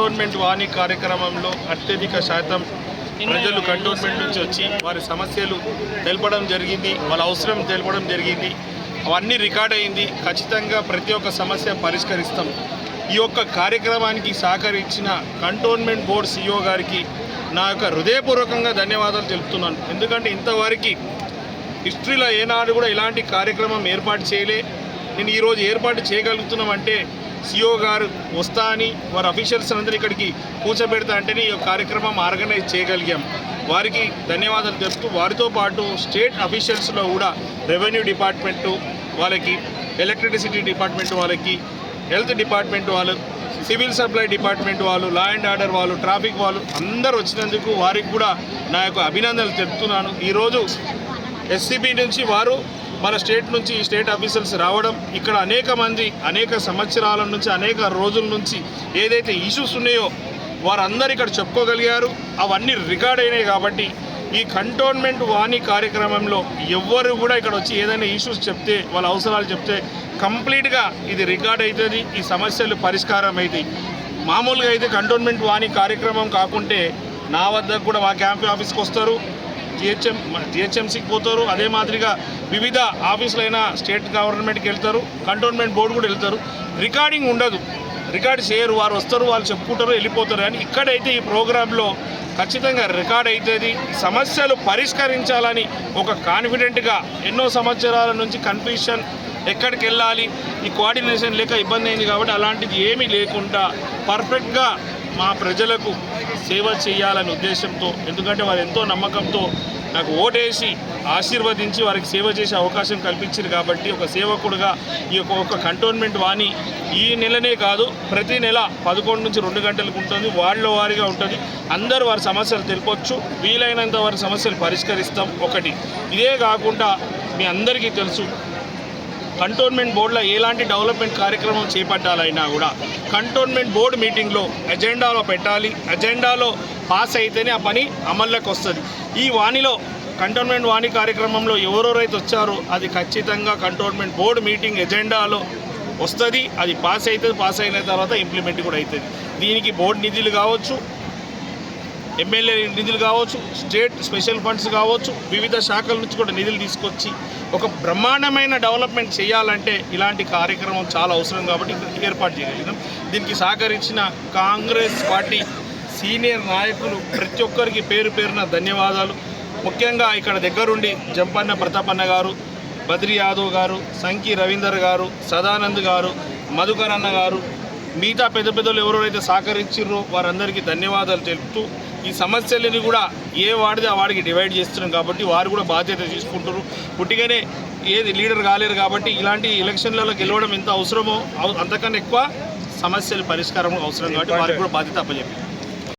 Cantonment వాణి కార్యక్రమంలో అత్యధిక శాతం ప్రజలు కంటోన్మెంట్ నుంచి వచ్చి వారి సమస్యలు తెలపడం జరిగింది, వాళ్ళ అవసరం తెలపడం జరిగింది. అవన్నీ రికార్డ్ అయింది. ఖచ్చితంగా ప్రతి ఒక్క సమస్య పరిష్కరిస్తాం. ఈ యొక్క కార్యక్రమానికి సహకరించిన కంటోన్మెంట్ బోర్డు సిఇఓ గారికి నా యొక్క హృదయపూర్వకంగా ధన్యవాదాలు తెలుపుతున్నాను. ఎందుకంటే ఇంతవరకు హిస్టరీలో ఏనాడు కూడా ఇలాంటి కార్యక్రమం ఏర్పాటు చేయలే. నేను ఈరోజు ఏర్పాటు చేయగలుగుతున్నామంటే సిఇఓ గారు వస్తా అని వారి అఫీషియల్స్ అందరూ ఇక్కడికి కూర్చోబెడతా అంటేనే ఈ కార్యక్రమం ఆర్గనైజ్ చేయగలిగాం. వారికి ధన్యవాదాలు తెలుపుతూ వారితో పాటు స్టేట్ అఫీషియల్స్లో కూడా రెవెన్యూ డిపార్ట్మెంటు వాళ్ళకి, ఎలక్ట్రిసిటీ డిపార్ట్మెంట్ వాళ్ళకి, హెల్త్ డిపార్ట్మెంట్ వాళ్ళు, సివిల్ సప్లై డిపార్ట్మెంట్ వాళ్ళు, లా అండ్ ఆర్డర్ వాళ్ళు, ట్రాఫిక్ వాళ్ళు అందరూ వచ్చినందుకు వారికి కూడా నా యొక్క అభినందనలు తెలుపుతున్నాను. ఈరోజు ఎస్సీబీ నుంచి వారు మన స్టేట్ నుంచి స్టేట్ ఆఫీసర్స్ రావడం, ఇక్కడ అనేక మంది అనేక సంవత్సరాల నుంచి అనేక రోజుల నుంచి ఏదైతే ఇష్యూస్ ఉన్నాయో వారందరూ ఇక్కడ చెప్పుకోగలిగారు. అవన్నీ రికార్డ్ అయినాయి. కాబట్టి ఈ కంటోన్మెంట్ వాణి కార్యక్రమంలో ఎవ్వరు కూడా ఇక్కడ వచ్చి ఏదైనా ఇష్యూస్ చెప్తే, వాళ్ళ అవసరాలు చెప్తే కంప్లీట్గా ఇది రికార్డ్ అవుతుంది. ఈ సమస్యలు పరిష్కారం అవుతాయి. మామూలుగా అయితే కంటోన్మెంట్ వాణి కార్యక్రమం కాకుంటే నా వద్దకు కూడా మా క్యాంప్ ఆఫీస్కి వస్తారు, జిహెచ్ఎంసీకి పోతారు, అదే మాదిరిగా వివిధ ఆఫీసులైనా స్టేట్ గవర్నమెంట్కి వెళ్తారు, కంటోన్మెంట్ బోర్డు కూడా వెళ్తారు. రికార్డింగ్ ఉండదు, రికార్డ్ చేయరు. వారు వస్తారు, వాళ్ళు చెప్పుకుంటారు, వెళ్ళిపోతారు. కానీ ఇక్కడైతే ఈ ప్రోగ్రాంలో ఖచ్చితంగా రికార్డ్ అవుతుంది. సమస్యలు పరిష్కరించాలని ఒక కాన్ఫిడెంట్గా ఎన్నో సంవత్సరాల నుంచి కన్ఫ్యూషన్, ఎక్కడికి వెళ్ళాలి, ఈ కోఆర్డినేషన్ లేక ఇబ్బంది అయింది. కాబట్టి అలాంటిది ఏమీ లేకుండా పర్ఫెక్ట్గా మా ప్రజలకు సేవ చేయాలనే ఉద్దేశంతో, ఎందుకంటే వారు ఎంతో నమ్మకంతో నాకు ఓటేసి ఆశీర్వదించి వారికి సేవ చేసే అవకాశం కల్పించారు. కాబట్టి ఒక సేవకుడుగా ఈ యొక్క కంటోన్మెంట్ వాణి ఈ నెలనే కాదు, ప్రతి నెల 11 నుంచి 2 గంటలకు ఉంటుంది. వాళ్ళ వారిగా ఉంటుంది. అందరూ వారి సమస్యలు తెలిపొచ్చు. వీలైనంత వారి సమస్యలు పరిష్కరిస్తాం. ఒకటి ఇదే కాకుండా మీ అందరికీ తెలుసు, కంటోన్మెంట్ బోర్డులో ఎలాంటి డెవలప్మెంట్ కార్యక్రమం చేపట్టాలైనా కూడా కంటోన్మెంట్ బోర్డు మీటింగ్లో ఎజెండాలో పెట్టాలి. ఎజెండాలో పాస్ అయితేనే ఆ పని అమల్లోకి వస్తుంది. ఈ వాణిలో కంటోన్మెంట్ వాణి కార్యక్రమంలో ఎవరెవరైతే వచ్చారో అది ఖచ్చితంగా కంటోన్మెంట్ బోర్డు మీటింగ్ ఎజెండాలో వస్తుంది. అది పాస్ అవుతుంది. పాస్ అయిన తర్వాత ఇంప్లిమెంట్ కూడా అవుతుంది. దీనికి బోర్డు నిధులు కావచ్చు, ఎమ్మెల్యే నిధులు కావచ్చు, స్టేట్ స్పెషల్ ఫండ్స్ కావచ్చు, వివిధ శాఖల నుంచి కూడా నిధులు తీసుకొచ్చి ఒక బ్రహ్మాండమైన డెవలప్మెంట్ చేయాలంటే ఇలాంటి కార్యక్రమం చాలా అవసరం. కాబట్టి ఏర్పాటు చేయగలిగినాం. దీనికి సహకరించిన కాంగ్రెస్ పార్టీ సీనియర్ నాయకులు ప్రతి ఒక్కరికి పేరు పేరున ధన్యవాదాలు. ముఖ్యంగా ఇక్కడ దగ్గరుండి జంపన్న ప్రతాపన్న గారు, బద్రి యాదవ్ గారు, సంకి రవీందర్ గారు, సదానంద్ గారు, మధుకర్ అన్న గారు, మిగతా పెద్ద పెద్దలు ఎవరెవరైతే సహకరించారో వారందరికీ ధన్యవాదాలు తెలుపుతూ, ఈ సమస్యలని కూడా ఏ వాడితే ఆ వాడికి డివైడ్ చేస్తున్నాం. కాబట్టి వారు కూడా బాధ్యత తీసుకుంటారు. పుట్టిగానే ఏది లీడర్ కాలేరు. కాబట్టి ఇలాంటి ఎలక్షన్లలో గెలవడం ఎంత అవసరమో అంతకన్నా ఎక్కువ సమస్యల పరిష్కారం అవసరం. కాబట్టి వారికి కూడా బాధ్యత అప్పచెప్పారు.